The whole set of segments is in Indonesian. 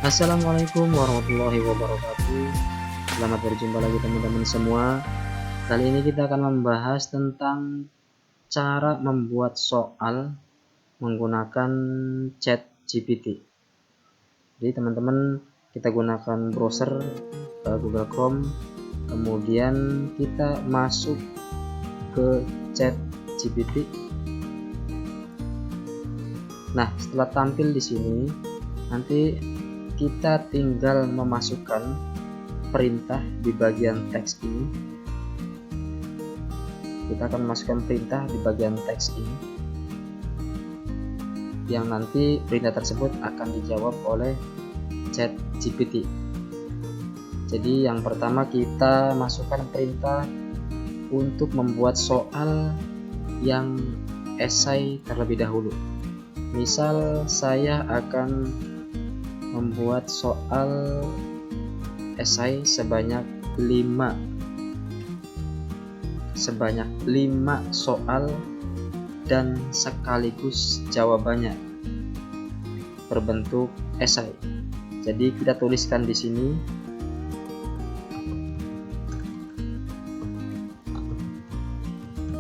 Assalamualaikum warahmatullahi wabarakatuh. Selamat berjumpa lagi teman-teman semua. Kali ini kita akan membahas tentang cara membuat soal menggunakan ChatGPT. Jadi teman-teman, kita gunakan browser Google Chrome, kemudian kita masuk ke ChatGPT. Nah, setelah tampil di sini, nanti kita tinggal memasukkan perintah di bagian teks ini. Kita akan masukkan perintah di bagian teks ini, yang nanti perintah tersebut akan dijawab oleh ChatGPT. Jadi yang pertama kita masukkan perintah untuk membuat soal yang esai terlebih dahulu. Misal saya akan membuat soal esai sebanyak 5 soal dan sekaligus jawabannya berbentuk esai. Jadi kita tuliskan di sini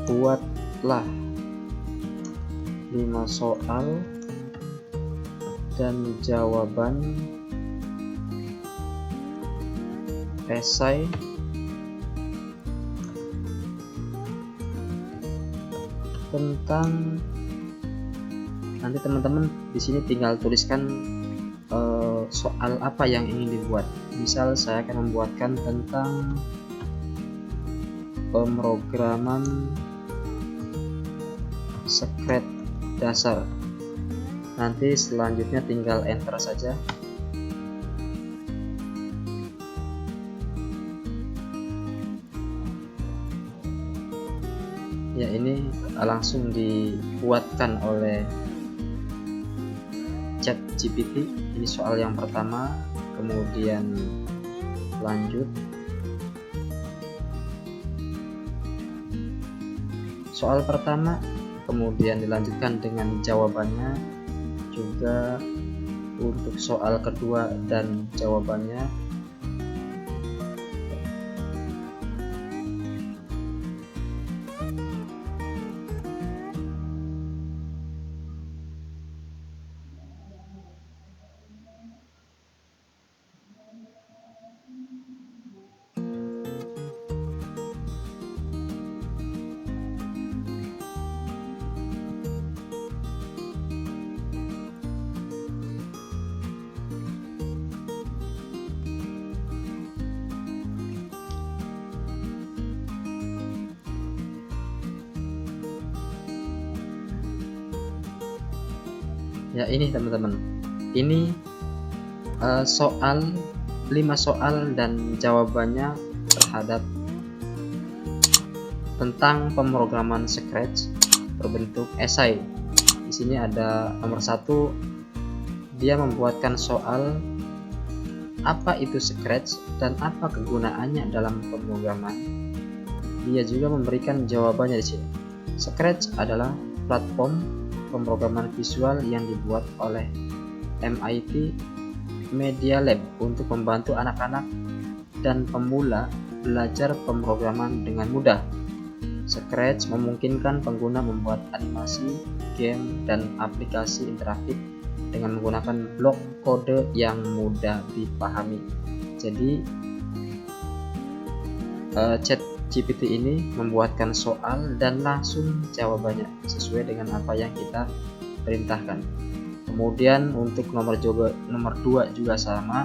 buatlah 5 soal dan jawaban esai tentang, nanti teman-teman di sini tinggal tuliskan soal apa yang ingin dibuat. Misal saya akan membuatkan tentang pemrograman script dasar. Nanti selanjutnya tinggal enter saja. Ya, ini langsung dibuatkan oleh ChatGPT. Ini soal yang pertama, kemudian lanjut. Soal pertama, kemudian dilanjutkan dengan jawabannya. Juga untuk soal kedua dan jawabannya. Ya, ini teman-teman, ini soal 5 soal dan jawabannya terhadap tentang pemrograman Scratch berbentuk esai. Di sini ada nomor 1, dia membuatkan soal apa itu Scratch dan apa kegunaannya dalam pemrograman. Dia juga memberikan jawabannya di sini. Scratch adalah platform pemrograman visual yang dibuat oleh MIT Media Lab untuk membantu anak-anak dan pemula belajar pemrograman dengan mudah. Scratch memungkinkan pengguna membuat animasi, game, dan aplikasi interaktif dengan menggunakan blok kode yang mudah dipahami. Jadi ChatGPT ini membuatkan soal dan langsung jawabannya sesuai dengan apa yang kita perintahkan. Kemudian untuk nomor 2 juga sama.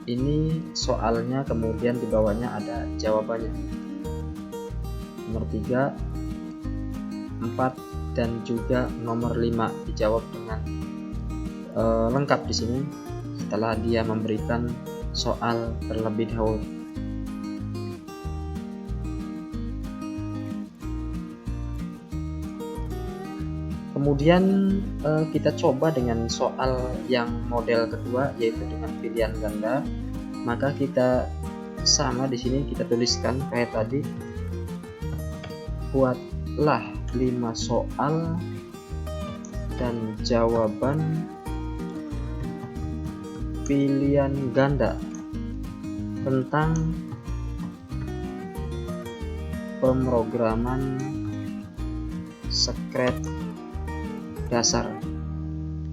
Ini soalnya, kemudian di bawahnya ada jawabannya. Nomor 3, 4, dan juga nomor 5 dijawab dengan lengkap di sini setelah dia memberikan soal terlebih dahulu. Kemudian kita coba dengan soal yang model kedua, yaitu dengan pilihan ganda. Maka kita sama di sini kita tuliskan kayak tadi, buatlah 5 soal dan jawaban pilihan ganda tentang pemrograman Scratch dasar.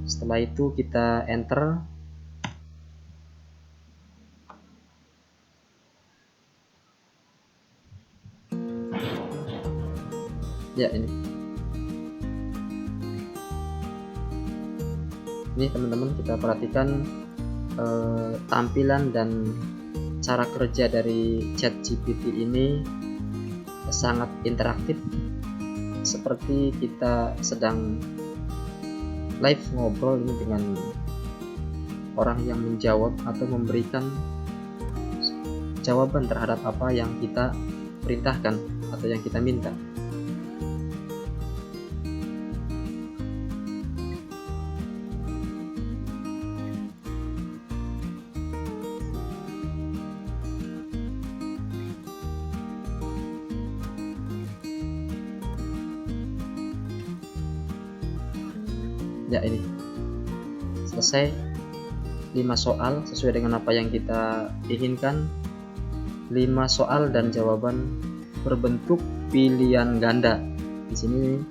Setelah itu kita enter. Ya, ini teman-teman, kita perhatikan tampilan dan cara kerja dari ChatGPT ini sangat interaktif, seperti kita sedang live ngobrol ini dengan orang yang menjawab atau memberikan jawaban terhadap apa yang kita perintahkan atau yang kita minta. Ya, ini selesai 5 soal sesuai dengan apa yang kita inginkan. 5 soal dan jawaban berbentuk pilihan ganda. Di sini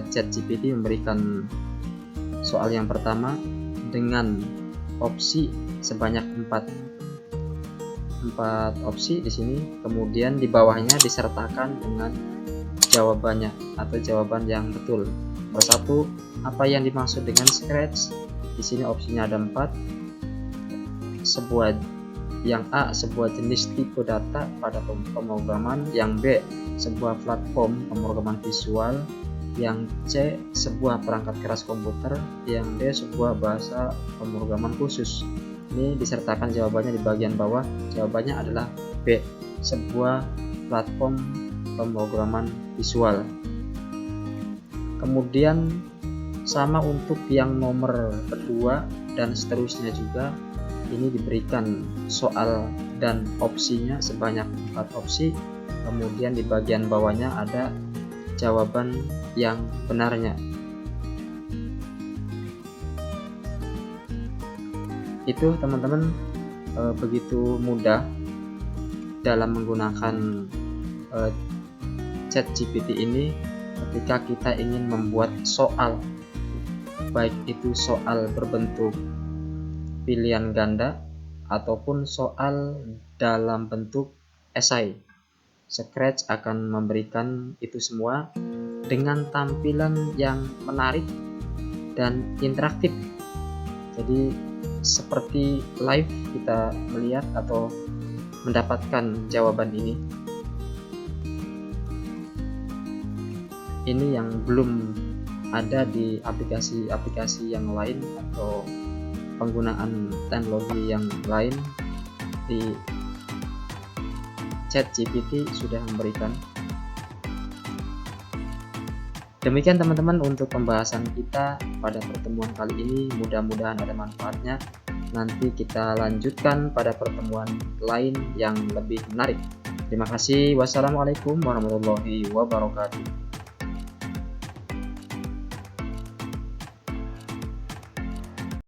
ChatGPT memberikan soal yang pertama dengan opsi sebanyak 4 opsi di sini, kemudian di bawahnya disertakan dengan jawabannya atau jawaban yang betul. Nomor 1, apa yang dimaksud dengan Scratch? Di sini opsinya ada 4. Yang A, sebuah jenis tipe data pada pemrograman. Yang B, sebuah platform pemrograman visual. Yang C, sebuah perangkat keras komputer. Yang D, sebuah bahasa pemrograman khusus. Ini disertakan jawabannya di bagian bawah. Jawabannya adalah B, sebuah platform pemrograman visual. Kemudian sama untuk yang nomor kedua dan seterusnya juga, ini diberikan soal dan opsinya sebanyak 4 opsi. Kemudian di bagian bawahnya ada jawaban yang benarnya. Itu teman-teman begitu mudah dalam menggunakan ChatGPT ini ketika kita ingin membuat soal, baik itu soal berbentuk pilihan ganda ataupun soal dalam bentuk esai. Scratch akan memberikan itu semua dengan tampilan yang menarik dan interaktif. Jadi seperti live kita melihat atau mendapatkan jawaban ini. Ini yang belum ada di aplikasi-aplikasi yang lain atau penggunaan teknologi yang lain. Di ChatGPT sudah memberikan. Demikian teman-teman untuk pembahasan kita pada pertemuan kali ini, mudah-mudahan ada manfaatnya. Nanti kita lanjutkan pada pertemuan lain yang lebih menarik. Terima kasih. Wassalamualaikum warahmatullahi wabarakatuh.